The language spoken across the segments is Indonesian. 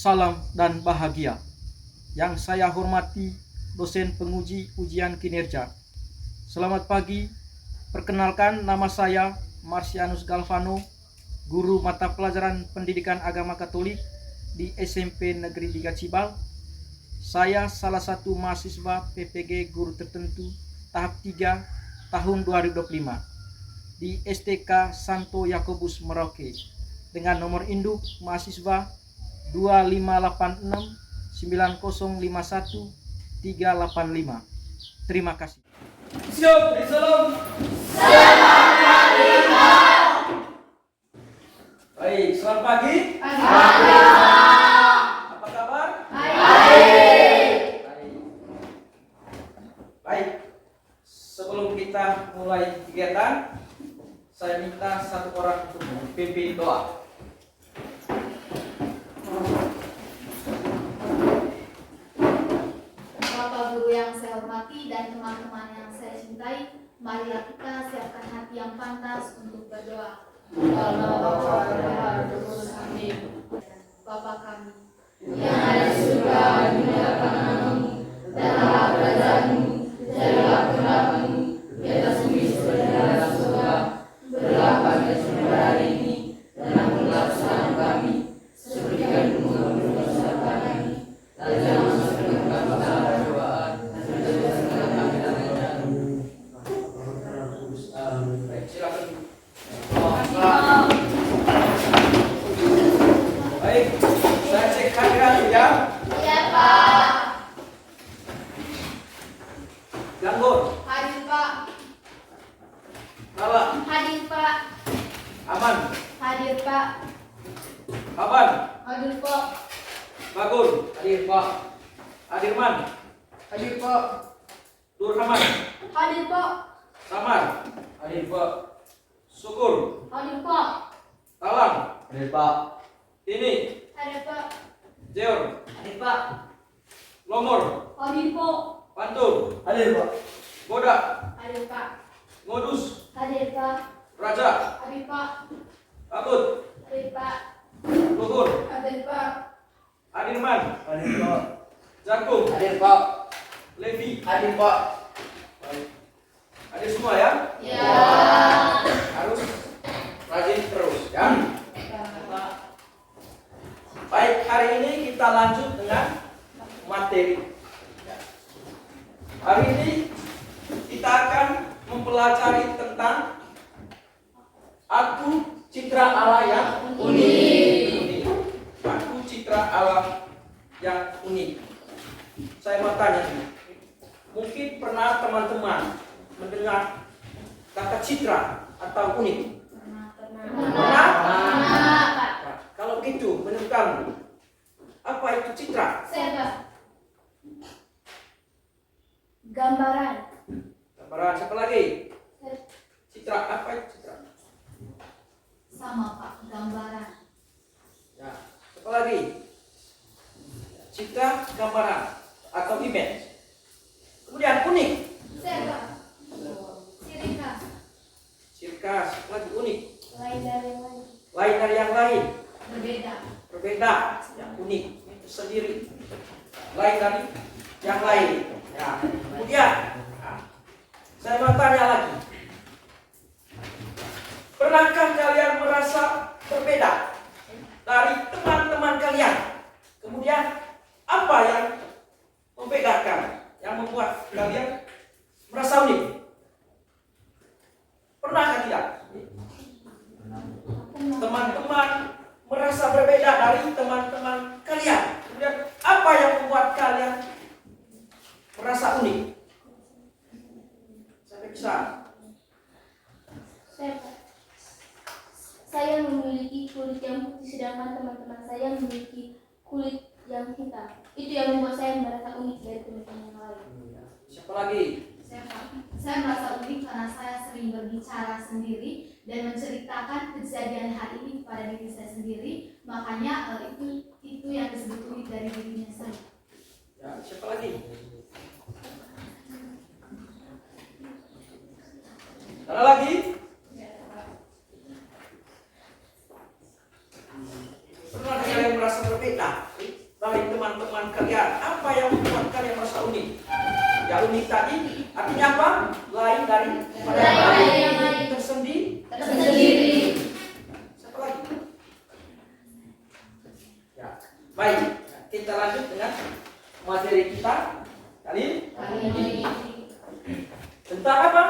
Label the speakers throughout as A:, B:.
A: salam, dan bahagia. Yang saya hormati dosen penguji ujian kinerja. Selamat pagi, perkenalkan nama saya Marsianus Galvano, guru mata pelajaran pendidikan agama Katolik di SMP Negeri 3 Cibal. Saya salah satu mahasiswa PPG Guru Tertentu tahap 3 tahun 2025 di STK Santo Yakobus Merauke dengan nomor induk mahasiswa 25869051 Terima kasih.
B: Siap, salam.
C: Selamat pagi, Pak.
B: Baik, selamat pagi.
C: Pagi,
B: Apa kabar?
C: baik.
B: Baik. Sebelum kita mulai kegiatan, saya minta satu orang untuk memimpin doa.
D: Bapak Guru yang saya hormati dan teman-teman yang saya cintai, marilah kita siapkan hati yang pantas untuk berdoa. Bapa kami
C: Yang ada di surga, dimuliakan namamu, datanglah kerajaanmu, jadilah kehendakmu di atas bumi seperti di atas surga. Berilah kami rezeki hari ini, dan ampunilah kesalahan kami, seperti kami mengampuni dosa kami. Dan jangan masuk ke dalam pencobaan, dan bebaskanlah kami dari yang
B: Baik, silakan. Baik, saya cek hadirat ya.
D: Iya Pak.
B: Ganggur,
D: Hadir Pak.
B: Lala,
D: Hadir Pak.
B: Aman,
D: Hadir Pak.
B: Aban,
D: Hadir Pak.
B: Bagun, hadir Pak. Adirman, hadir Pak. Durhaman,
D: Hadir Pak.
B: Samar, hadir Pak. Syukur,
D: Hadir Pak.
B: Talang, hadir Pak. Ini,
D: Hadir Pak.
B: Jeor, hadir Pak. Lomor,
D: Hadir Pak.
B: Pantur, hadir Pak. Bodak,
D: Hadir Pak.
B: Ngodus,
D: Hadir Pak.
B: Raja,
D: Hadir Pak.
B: Kabut,
D: Hadir Pak.
B: Luhur,
D: Hadir Pak.
B: Adirman, hadir Pak. Jagung,
E: Hadir Pak.
B: Levi,
E: Hadir Pak.
B: hadir semua ya.
D: Ya.
B: Harus rajin terus ya. Baik, hari ini kita lanjut dengan materi. Hari ini kita akan mempelajari tentang aku citra Allah yang unik. Aku citra Allah yang unik. Saya mau tanya nih, mungkin pernah teman-teman mendengar kata citra atau unik? Pernah?
D: Pak.
B: Nah, kalau gitu, menurut kamu, apa itu citra?
D: Saya Pak. Gambaran.
B: Gambaran, siapa lagi? Citra, apa itu citra?
D: Sama Pak, gambaran.
B: Ya, siapa lagi? Citra, gambaran, atau image. Kemudian unik.
D: Saya Pak. Ciri khas.
B: Ciri khas, lagi unik.
D: Lain dari yang lain.
B: Lain dari yang lain.
D: Berbeda.
B: Berbeda, yang unik, itu sendiri. Lain dari yang lain. Ya, kemudian, nah, saya mau tanya lagi. Pernahkah kalian merasa berbeda dari teman-teman kalian? Kemudian, apa yang membedakan, yang membuat kalian merasa unik? Pernahkah tidak? Teman-teman merasa berbeda dari teman-teman kalian. Kemudian, apa yang membuat kalian merasa unik? Sampai bisa.
F: Saya memiliki kulit yang putih sedangkan teman-teman saya memiliki kulit yang hitam. Itu yang membuat saya merasa unik dari teman-teman yang lain.
B: Siapa lagi?
D: Saya merasa unik karena saya sering berbicara sendiri dan menceritakan kejadian hari ini kepada diri saya sendiri. Makanya itu yang disebut unik dari dirinya sendiri.
B: Ya, siapa lagi? Ada lagi? Pernah kalian merasa berbeda? Wahai teman-teman kalian, apa yang membuat kalian merasa unik? Ya unik tadi artinya apa? Lain dari yang lain, tersendiri. Siapa lagi? Ya, baik. Kita lanjut dengan materi kita kali ini. Tentang apa?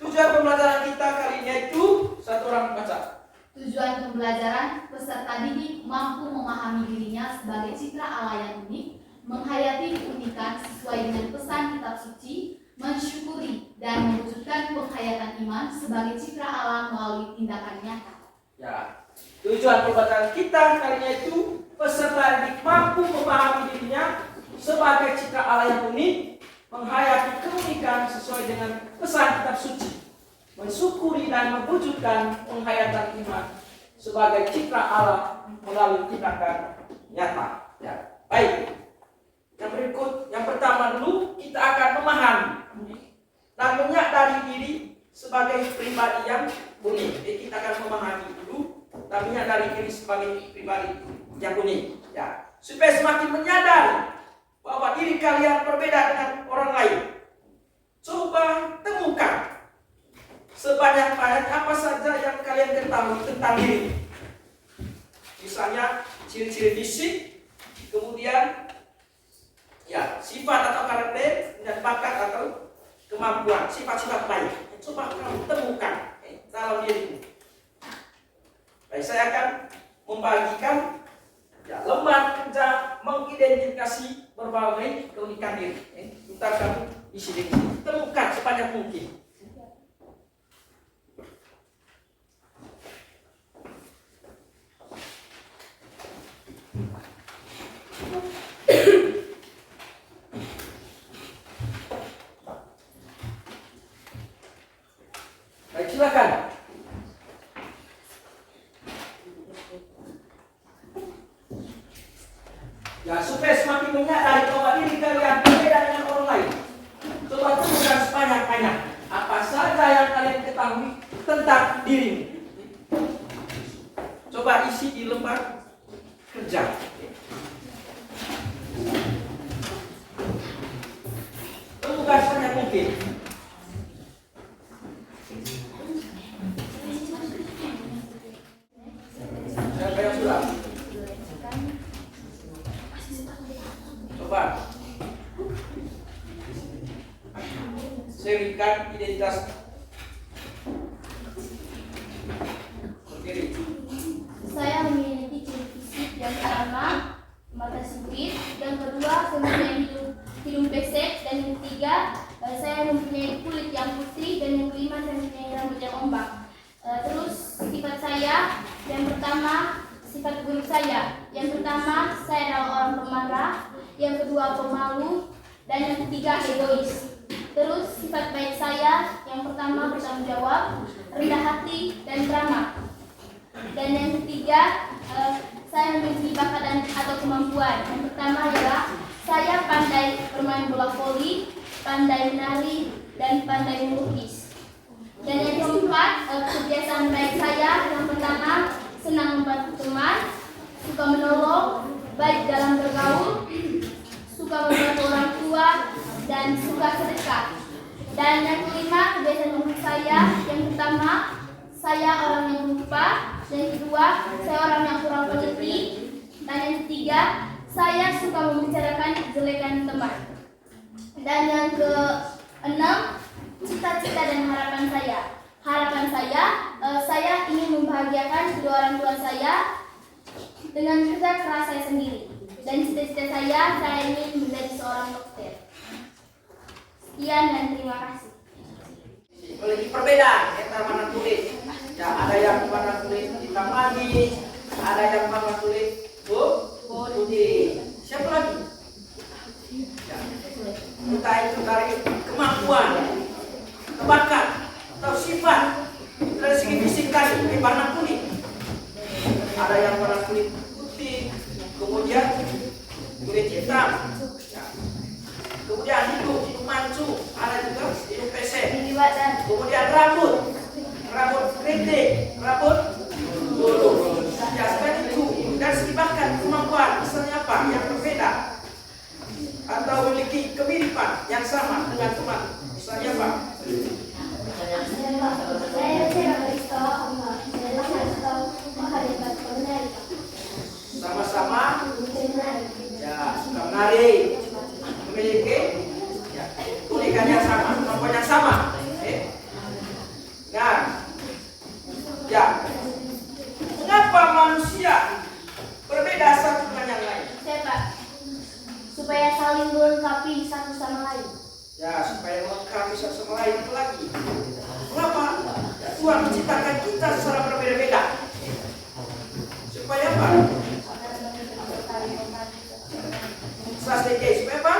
B: Tujuan pembelajaran kita kali ini itu satu orang baca.
D: Tujuan pembelajaran, peserta didik mampu memahami dirinya sebagai citra Allah yang unik, menghayati keunikan sesuai dengan pesan kitab suci, mensyukuri dan mewujudkan penghayatan iman sebagai citra Allah melalui tindakan nyata.
B: Ya, tujuan pembelajaran kita kali ini itu peserta didik mampu memahami dirinya sebagai citra Allah yang unik, menghayati keunikan sesuai dengan pesan kitab suci, mensyukuri dan mewujudkan penghayatan iman sebagai citra Allah melalui tindakan nyata. Ya, baik. Yang berikut, yang pertama dulu kita akan memahami dan menyadari diri sebagai pribadi yang unik. Jadi kita akan memahami dulu dan menyadari diri sebagai pribadi yang unik. Ya, supaya semakin menyadari bahwa diri kalian berbeda dengan orang lain. Coba temukan sebanyak-banyak apa saja yang kalian ketahui tentang diri. Misalnya ciri-ciri fisik, kemudian ya sifat atau karakter, dan bakat atau kemampuan, sifat-sifat baik. Coba kamu temukan dalam dirimu. Baik, saya akan membagikan lembar kerja mengidentifikasi berbagai keunikan diri. Ntar kamu isi di sini. Temukan sebanyak mungkin. Baik, silakan. Ya, supaya semakin menyadari bahwa diri kalian berbeda dengan orang lain. Coba temukan sebanyak-banyak apa saja yang kalian ketahui tentang dirimu. Coba isi di lembar kerja. Temukan sebanyak mungkin. Siapa yang sudah? Coba serikan identitas sendiri.
F: Saya memiliki ciri fisik yang pertama mata sipit, yang kedua saya mempunyai hidung pesek, dan yang ketiga saya mempunyai kulit yang putih, dan yang kelima saya mempunyai rambut yang ombak. Terus sifat saya yang pertama, sifat buruk saya yang pertama, saya adalah orang pemarah, yang kedua pemalu, dan yang ketiga egois. Terus sifat baik saya yang pertama bertanggung jawab, rendah hati, dan ramah. Dan yang ketiga, saya memiliki bakat atau kemampuan. Yang pertama adalah saya pandai bermain bola voli, pandai menari, dan pandai melukis. Dan yang keempat, kebiasaan baik saya yang pertama senang membantu teman, suka menolong, baik dalam bergaul, suka membantu orang tua, dan suka sedekah. Dan yang kelima, kebiasaan buruk saya yang pertama, saya orang yang lupa, dan yang kedua, saya orang yang kurang teliti, dan yang ketiga, saya suka membicarakan kejelekan teman. Dan yang keenam, cita-cita dan harapan saya. Harapan saya ingin membahagiakan kedua orang tua saya dengan kerja keras saya sendiri. Dan cita-cita saya ingin menjadi seorang dokter. Sekian dan terima kasih.
B: Memiliki perbedaan antara warna kulit. Ya, ada yang warna kulit hitam lagi, ada yang warna kulit putih. Siapa lagi? Ya. Entah itu dari kemampuan, bakat, atau sifat. Dari segi fisik tadi, warna kulit. Ada yang warna kulit putih, kemudian kulit hitam. Ya. Kemudian hidung mancu, ada juga hidung pesek. Kemudian rambut keriting, rambut bulu. Ya, yang sama dengan teman. Misalnya Pak,
F: Saya garis bawah saya garis bawah menghadapan menari.
B: sama-sama
F: Menari.
B: ya suka menari, memiliki ya, keunikan yang sama, kemampuan yang sama. Nah, ya, mengapa manusia berbeda satu dengan yang lain?
F: Saya Pak, supaya saling melengkapi satu sama lain.
B: Ya, supaya melengkapi satu sama lain. Apa lagi? Mengapa Tuhan menciptakan kita secara berbeda-beda? Supaya apa? Supaya apa?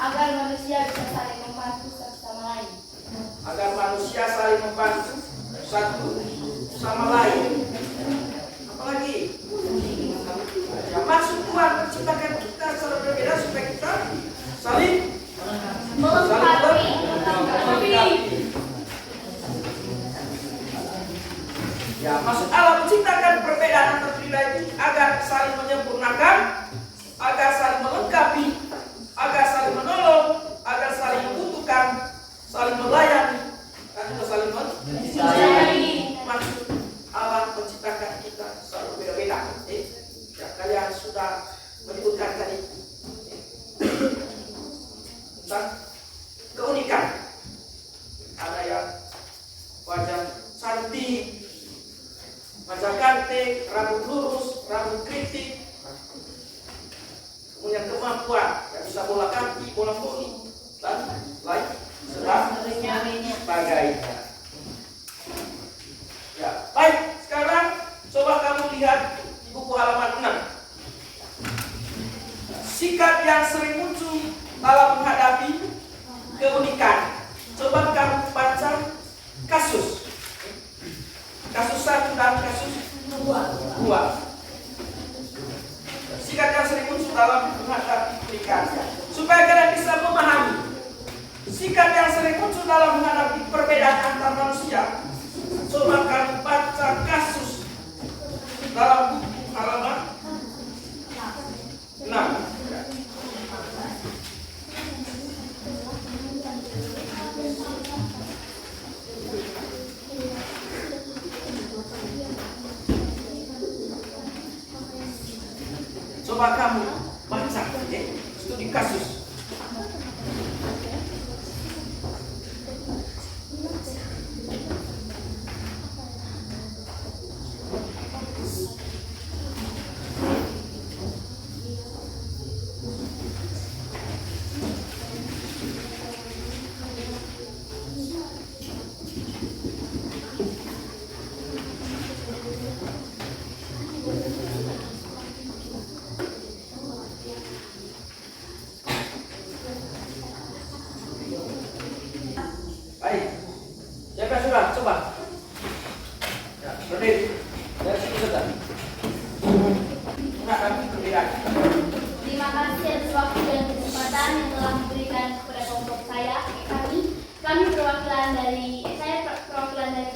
F: Agar manusia bisa saling membantu satu sama lain.
B: Agar manusia saling membantu satu sama lain. Apalagi? Ya, maksud Tuhan menciptakan kita secara berbeda supaya kita saling
F: Melengkapi.
B: Ya, maksud Allah menciptakan perbedaan antar pribadi agar saling menyempurnakan, agar saling melengkapi, agar saling menolong, agar saling membutuhkan, saling melayani, dan juga saling mencintai. Maksud Allah menciptakan kita selalu berbeda-beda. Ya, kalian sudah menyebutkan tadi tentang keunikan. Ada yang wajah cantik, wajah ganteng, rambut lurus, rambut kritik, kemudian kemampuan yang bisa bola kaki, bola voli, dan lain sebagainya. Ya, baik. Sekarang coba kamu lihat buku halaman 6. Sikap yang sering muncul dalam menghadapi keunikan. Coba kamu baca kasus 1 dan kasus 2. Sikap yang sering muncul dalam menghadapi keunikan. Supaya kalian bisa memahami sikap yang sering muncul dalam menghadapi perbedaan antar manusia. Coba kamu baca kasus dalam buku halaman 6. Coba kamu baca studi kasus. Baik, siapa sudah? Coba. Ya, berdiri. Dari sini saja. Menghadapi perbedaan.
F: Terima kasih atas waktu dan kesempatan yang telah diberikan kepada kelompok saya. Kami perwakilan dari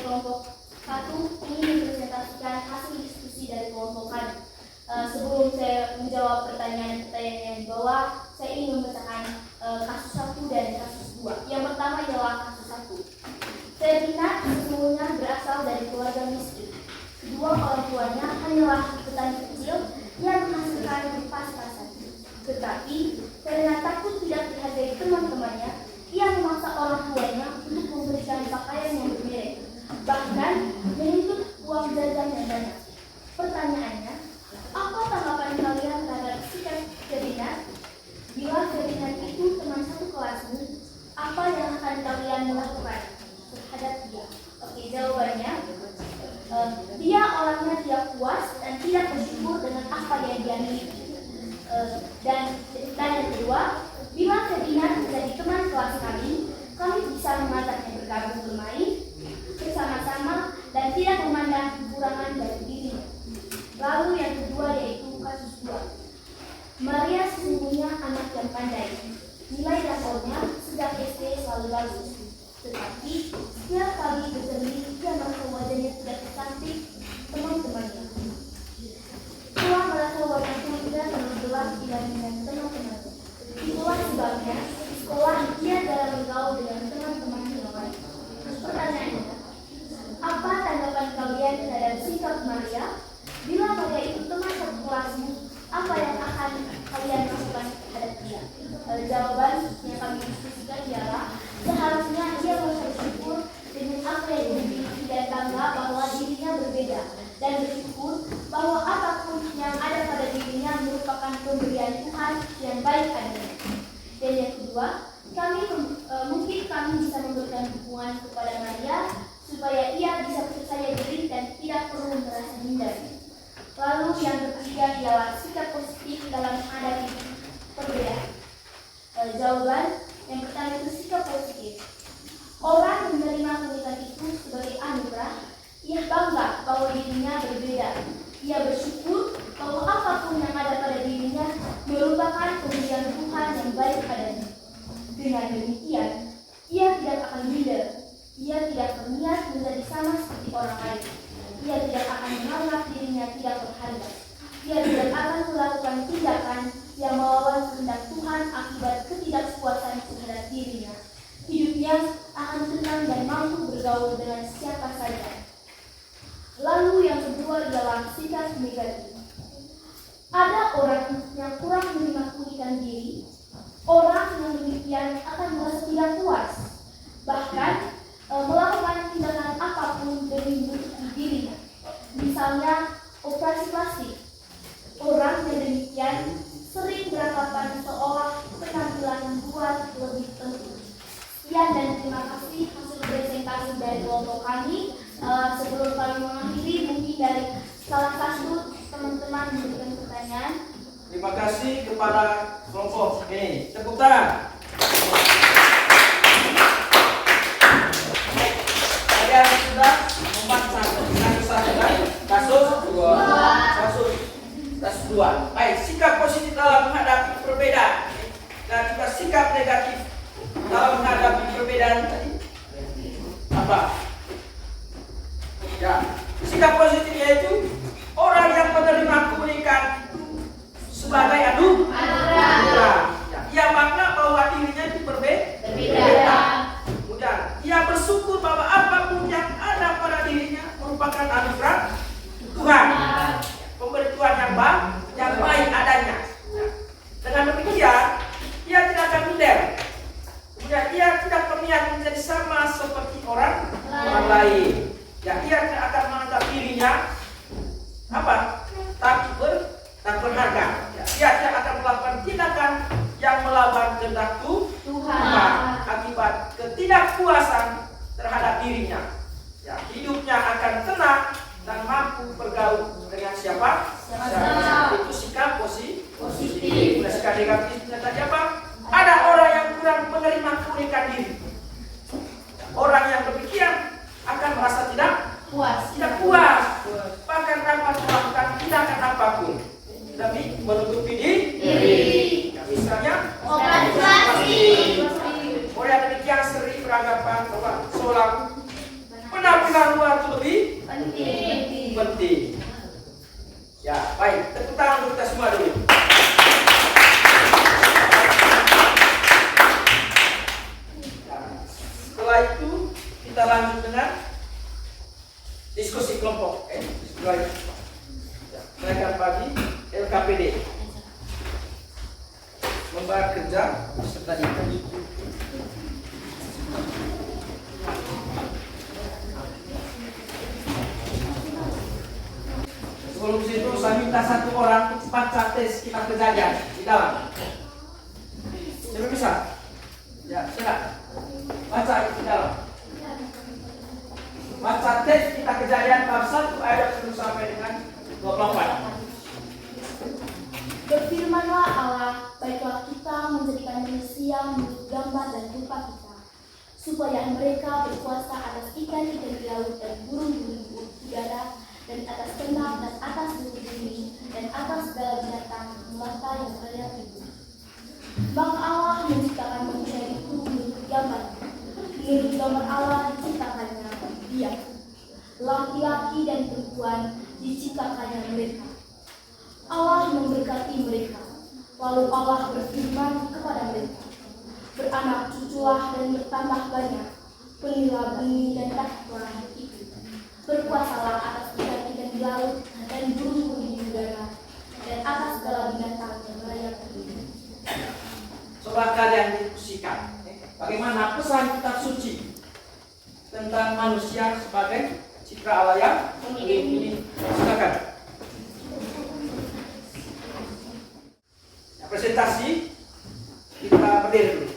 F: kelompok 1 ingin mempresentasikan hasil diskusi dari kelompok kami. Sebelum saya menjawab pertanyaan-pertanyaan yang di bawah, saya ingin membacakan kasus 1 dan kasus 2. Yang pertama adalah kasus 1. Ferdinand sesungguhnya berasal dari keluarga miskin. Kedua orang tuanya hanyalah petani kecil yang menghasilkan pas-pasan. Tetapi karena takut tidak dihargai teman-temannya, ia memaksa orang tuanya untuk memberikan pakaian yang bermerek, bahkan menuntut uang jajan yang banyak. Pertanyaannya, apa tanggapan kalian terhadap sikap Ferdinand? Bila Ferdinand itu teman satu kelasmu, apa yang akan kalian lakukan terhadap dia? Oke, jawabannya, dia orangnya tidak puas dan tidak bersyukur dengan apa yang dia miliki. Dan yang kedua, bila Ferdinand menjadi teman kelas kami bisa mengajaknya bergabung bermain bersama-sama dan tidak memandang kekurangan dari dirinya. Lalu yang kedua yaitu kasus 2. Maria sesungguhnya anak yang pandai. Nilai rapornya sejak SD selalu bagus. Tetapi setiap kali bercermin dia merasa wajahnya tidak cantik teman-temannya. Dia merasa wajahnya tidak terlalu gelap dibandingkan teman-temannya. Itulah sebabnya di sekolah dia akan pemberian Tuhan yang baik adanya. Dan yang kedua, mungkin kami bisa memberikan dukungan kepada Maria supaya ia bisa percaya diri dan tidak perlu merasa minder. Lalu yang ketiga ialah sikap positif dalam menghadapi perbedaan. Jawaban yang pertama itu sikap positif. Orang menerima pernikahan itu sebagai anugerah. Ia bangga bahwa dirinya berbeda. Ia bersyukur bahwa apapun yang ada pada dirinya merupakan pemberian Tuhan yang baik adanya. Dengan demikian, ia tidak akan minder. Ia tidak berniat menjadi sama seperti orang lain. Ia tidak akan menganggap dirinya tidak berharga. Ia tidak akan melakukan tindakan yang melawan kehendak Tuhan akibat ketidakpuasan terhadap dirinya. Hidupnya akan tenang dan mampu bergaul dengan siapa saja. Lalu yang kedua ialah sikap negatif. Ada orang yang kurang menerima pernikahan diri. Orang yang demikian akan merasa tidak puas, bahkan melakukan tindakan apapun demi menutupi dirinya. Misalnya operasi plastik. Orang yang demikian sering beranggapan seolah penampilan membuat lebih penting. Sekian dan terima kasih hasil presentasi dari kelompok kami. Sebelum kami mengakhiri, mungkin dari salah satu teman-teman memberikan pertanyaan.
B: Terima kasih kepada kelompok ini. Tepuk tangan. Kalian sudah membaca kasus 2. Baik, sikap positif dalam menghadapi perbedaan dan juga sikap negatif dalam menghadapi perbedaan tadi. Apa? Ya, sikap positif yaitu orang yang menerima pernikahan itu sebagai anugerah. Ya, ia bangga bahwa dirinya itu berbeda. Kemudian ia bersyukur bahwa apapun yang ada pada dirinya merupakan anugerah Tuhan. Pemberi Tuhan yang baik adanya. Dengan demikian, ia tidak akan minder. Kemudian ia tidak berniat menjadi sama seperti orang lain. Ya, ia tidak akan menganggap dirinya tak berharga. Ya, ia tidak akan melakukan tindakan yang melawan kehendak Tuhan akibat ketidakpuasan terhadap dirinya. Ya, hidupnya akan tenang dan mampu bergaul dengan siapa? Itu sikap positif. Nah, sikap negatifnya tadi apa? Ada orang yang kurang menerima pernikahan diri. Orang yang demikian akan merasa tidak puas, bahkan dapat melakukan tindakan apapun demi menutupi diri. Ya, misalnya
F: Operasi.
B: orang yang demikian sering beranggapan bahwa seolah penampilan luar itu lebih penting. Ya, baik. Tepuk tangan untuk kita semua dulu. Setelah itu kita lanjut dengan diskusi kelompok. Mereka pagi LKPD membahas kerja serta diri. Sebelum situ saya minta satu orang untuk baca tes kita kejadian di dalam. Siapa bisa? Ya, silakan. Baca di dalam. Baca tes kita kejadian bab 1 ayat 1 sampai dengan 24.
F: Berfirmanlah Allah, baiklah kita menjadikan manusia menurut gambar dan rupa kita, supaya mereka berkuasa atas ikan-ikan di laut dan burung-burung udara, dan atas ternak dan atas bumi dan atas segala binatang melata yang ada di bumi. Maka Allah menciptakan manusia itu menurut gambar Allah diciptakannya dia. Laki-laki dan perempuan diciptakannya mereka. Allah memberkati mereka. Lalu Allah berfirman kepada mereka, beranak cuculah dan bertambah banyak, penuhilah bumi dan tahtalah itu. Berkuasalah atas ikan-ikan di laut dan burung-burung di udara dan atas segala binatang yang layak hidup.
B: Coba kalian diskusikan bagaimana pesan kitab suci tentang manusia sebagai citra Allah yang ini. Silakan. presentasi, kita berdiri dulu.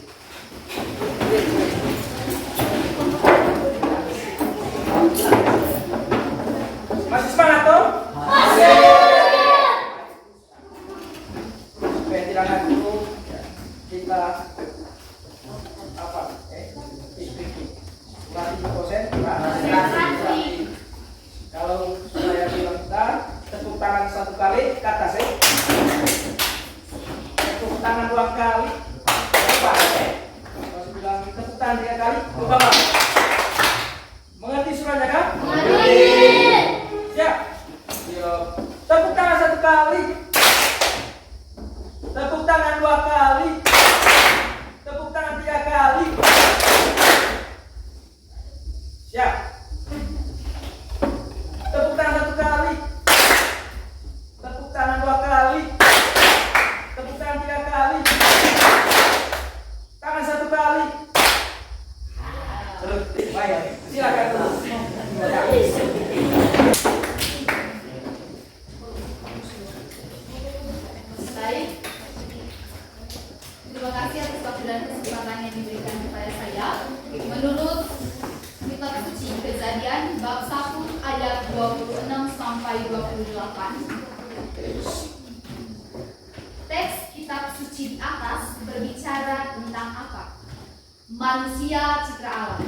B: Masih semangat toh? Masih. Supaya tidak ngantuk, kita apa? Speaking. Latih dosen, latih. Kalau saya bilang kita tepuk tangan 1 kali, kata saya. Tepuk tangan 2 kali, apa? Kalau bilang tepuk tangan 3 kali, apa? Mengerti suratnya kan?
F: Mengerti.
B: Siap. Yuk. Tepuk tangan 1 kali. Tepuk tangan 2 kali. Tepuk tangan 3 kali. Siap. Tepuk tangan 1 kali. Tepuk tangan 2 kali. Tepuk tangan 3 kali. Tangan 1 kali. Terus, baik. Silakan terus.
D: Baik. Terima kasih atas waktu dan kesempatan yang diberikan kepada saya. Menurut kitab suci Kejadian bab 1 ayat 26 sampai 28. Teks kitab suci di atas berbicara tentang apa? Manusia citra Allah.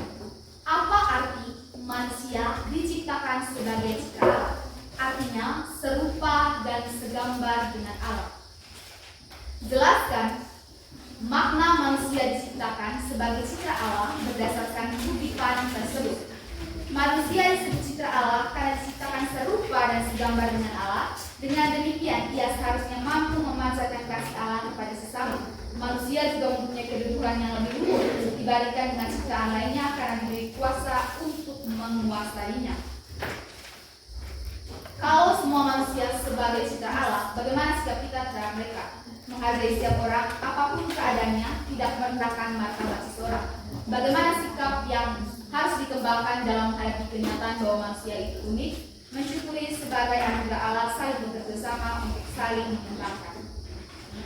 D: Apa arti manusia diciptakan sebagai citra Allah? Artinya serupa dan segambar dengan Allah. Jelaskan makna manusia diciptakan sebagai citra Allah berdasarkan kutipan tersebut. Manusia disebut citra Allah karena diciptakan serupa dan segambar dengan Allah. Dengan demikian, ia seharusnya mampu memancarkan kasih Allah kepada sesama. Manusia juga mempunyai kedudukan yang lebih luhur dibandingkan dengan ciptaan lainnya karena diberi kuasa untuk menguasainya. Kalau semua manusia sebagai citra Allah, bagaimana sikap kita terhadap mereka? Menghargai setiap orang, apapun keadaannya, tidak merendahkan martabat seseorang. Bagaimana sikap yang harus dikembangkan dalam menghadapi kenyataan bahwa manusia itu unik? Mensyukuri sebagai anugerah Allah, saling bekerja sama untuk saling mengembangkan.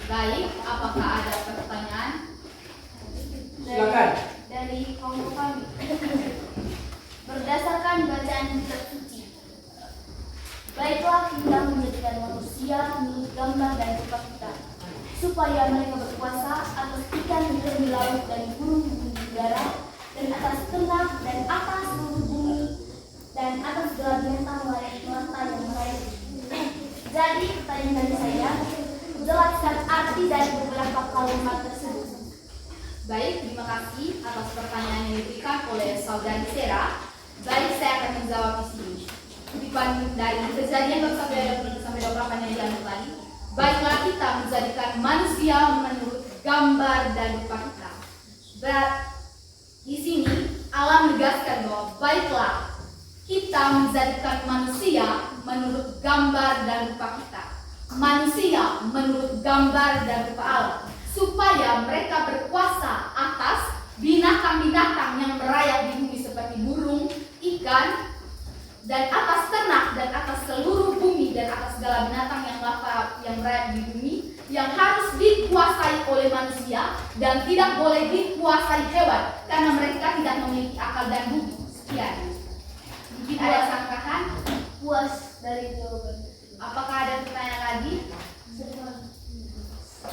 D: Baik, apakah ada pertanyaan?
B: Silakan.
F: Dari kelompok kami. Berdasarkan bacaan kitab suci, baiklah kita menjadikan manusia menurut gambar dan rupa kita, supaya mereka berkuasa atas ikan yang di laut dan burung di udara, dan atas ternak dan atas seluruh bumi, dan atas segala binatang lain melata yang merayap. Jadi pertanyaan dari saya, jelaskan arti dari beberapa kalimat tersebut.
D: Baik, terima kasih atas pertanyaan yang diberikan oleh saudari Sera. Baik, saya akan menjawab di sini. Kutipan dari Kejadian bab 1 ayat 1 sampai 28 yang diambil tadi. Baiklah kita menjadikan manusia menurut gambar dan rupa kita. Di sini Allah menegaskan bahwa baiklah kita menjadikan manusia menurut gambar dan rupa kita. Manusia menurut gambar dan rupa Allah, supaya mereka berkuasa atas binatang-binatang yang merayap di bumi seperti burung, ikan, dan atas ternak dan atas seluruh bumi dan atas segala binatang yang merayap di bumi, yang harus dikuasai oleh manusia dan tidak boleh dikuasai hewan karena mereka tidak memiliki akal dan budi. Sekian. Mungkin ada sangkahan?
F: Puas dari jawaban.
D: Apakah ada pertanyaan lagi?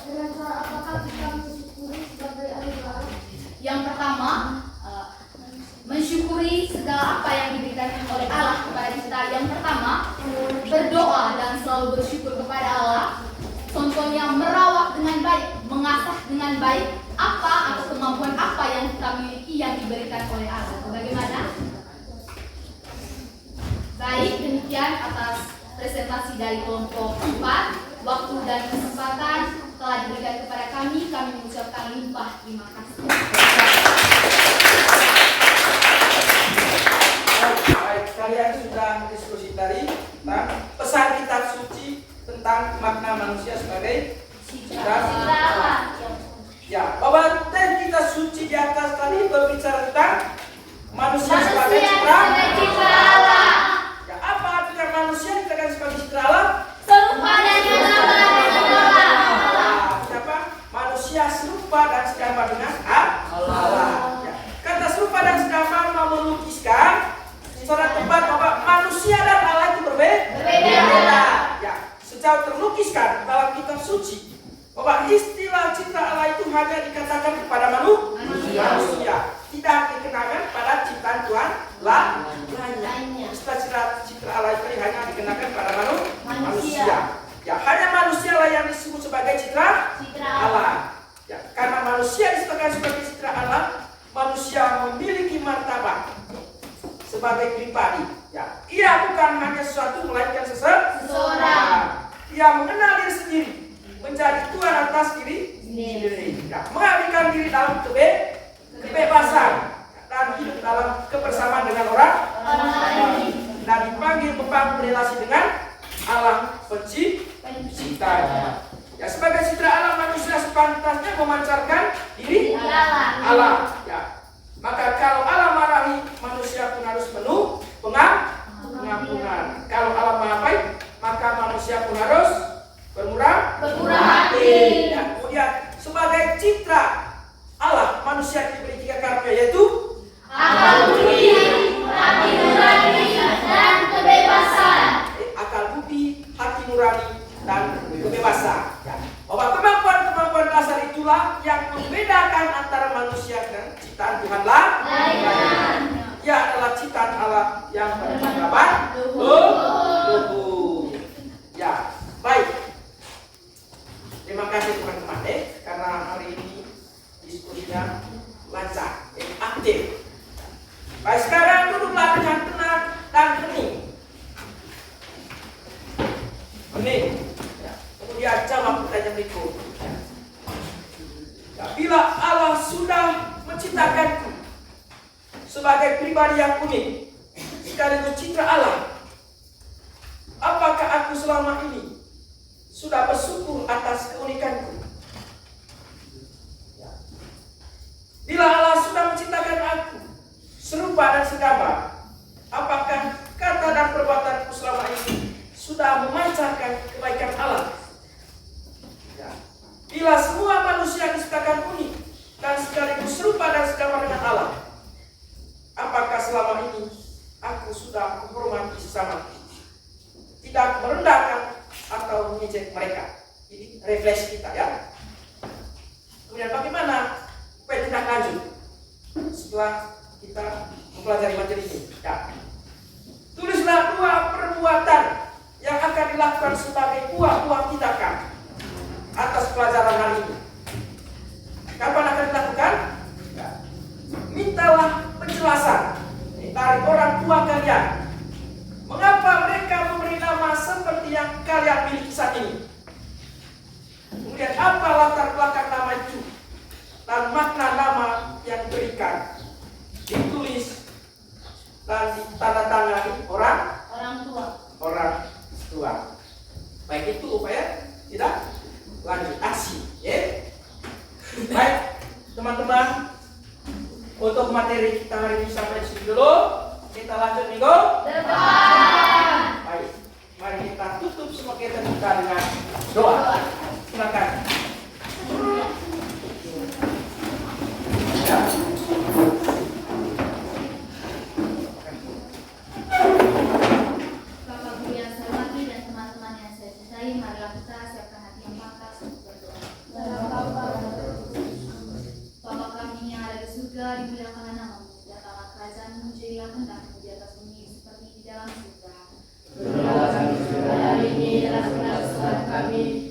F: Dengan cara apakah kita mensyukuri sebagai anugerah?
D: Yang pertama, mensyukuri segala apa yang diberikan oleh Allah kepada kita. Yang pertama, berdoa dan selalu bersyukur kepada Allah. Contohnya merawat dengan baik, mengasah dengan baik apa atau kemampuan apa yang kita miliki yang diberikan oleh Allah. Bagaimana? Baik, demikian atas presentasi dari kelompok 4. Waktu dan kesempatan telah diberikan kepada kami mengucapkan limpah terima kasih.
B: Baik, kalian sudah diskusi tadi tentang pesan kitab suci tentang makna manusia sebagai citra. Ya, bahwa teks kitab suci di atas tadi berbicara tentang manusia sebagai citra. Ya, apa artinya manusia dikatakan sebagai citra Allah?
F: Serupa dan gambar Allah.
B: Siapa? sejauh terlukiskan dalam kitab suci bahwa istilah cipta Allah itu hanya dikatakan kepada manusia, tidak dikenakan pada ciptaan Tuhan lainnya. Istilah cipta Allah itu hanya dikenakan pada manusia. Ya, hanya manusia lah yang disebut sebagai citra Allah. Ya, karena manusia disebutkan sebagai citra Allah, manusia memiliki martabat sebagai pribadi. Ya, ia bukan hanya sesuatu melainkan seseorang. Ia mengenal diri sendiri, menjadi Tuhan atas diri sendiri. Ya, mengalihkan diri dalam kebebasan dan hidup dalam kebersamaan dengan orang lain. Dan dipanggil membangun relasi dengan Allah penciptanya. Ya, sebagai citra Allah, manusia sepantasnya memancarkan diri Allah. Ya. Maka kalau Allah marahi, manusia pun harus penuh pengampunan. Kalau Allah maha baik, maka manusia pun harus bermurah hati. Ya, kemudian sebagai citra Allah, manusia diberi 3 karunia, yaitu
F: akal budi, hati nurani, dan kebebasan.
B: Akal budi, hati nurani, dan kebebasan. Ya. Bahwa kemampuan-kemampuan dasar itulah yang membedakan antara manusia dan ciptaan Tuhan lain. Ia adalah ciptaan Allah yang bermartabat luhur. Ya, baik. Terima kasih teman-teman karena hari ini diskusinya lancar, aktif. Baik, sekarang duduklah dengan tenang dan hening. Ya. Kemudian jawab pertanyaan berikut. Ya, bila Allah sudah menciptakanku sebagai pribadi yang unik, sekaligus citra Allah, apakah aku selama ini sudah bersyukur atas keunikanku? Ya. Bila Allah sudah menciptakan aku serupa dan segambar, apakah kata dan perbuatanku selama ini sudah memancarkan kebaikan Allah? Ya. Bila semua manusia diciptakan unik dan sekaligus serupa dan segambar dengan Allah, apakah selama ini aku sudah menghormati sesama, tidak merendahkan atau mengejek mereka? Ini refleksi kita, ya. Kemudian bagaimana supaya tindak lanjut setelah kita mempelajari materi ini? Ya. Tulislah 2 perbuatan yang akan dilakukan sebagai buah-buah tindakan atas pelajaran hari ini. Kapan akan dilakukan? Ya. Mintalah penjelasan dari orang tua kalian. Mengapa mereka memberi nama seperti yang kalian miliki saat ini? Kemudian apa latar belakang nama itu dan makna nama yang diberikan? Ditulis dan ditandatangani orang tua. Baik, itu upaya tidak lanjut aksi, ya. Baik, teman-teman, untuk materi kita hari ini sampai di sini dulu. Kita lanjut minggu depan. Baik, mari kita tutup semua kita dengan doa. Silakan. Ya.
D: Bapak Guru yang saya hormati dan teman-teman yang saya cintai, marilah kita siapkan hati yang pantas untuk berdoa. Bapa kami yang ada di surga, dimuliakanlah namamu, datanglah kerajaanmu, jadilah kehendakmu di atas bumi seperti di dalam surga.
C: Berilah kami hari ini atas kesukaan kami,